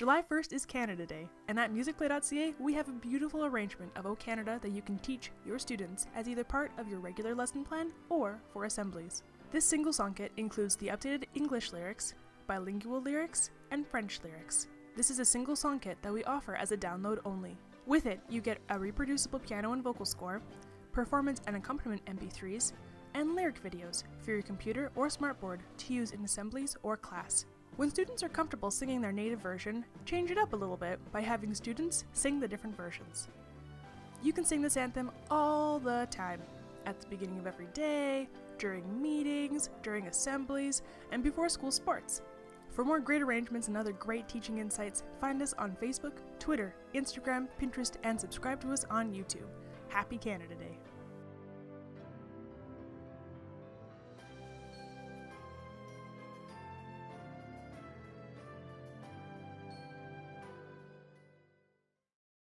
July 1st is Canada Day, and at musicplay.ca we have a beautiful arrangement of O Canada that you can teach your students as either part of your regular lesson plan or for assemblies. This single song kit includes the updated English lyrics, bilingual lyrics, and French lyrics. This is a single song kit that we offer as a download only. With it, you get a reproducible piano and vocal score, performance and accompaniment MP3s, and lyric videos for your computer or smartboard to use in assemblies or class. When students are comfortable singing their native version, change it up a little bit by having students sing the different versions. You can sing this anthem all the time, at the beginning of every day, during meetings, during assemblies, and before school sports. For more great arrangements and other great teaching insights, find us on Facebook, Twitter, Instagram, Pinterest, and subscribe to us on YouTube. Happy Canada Day!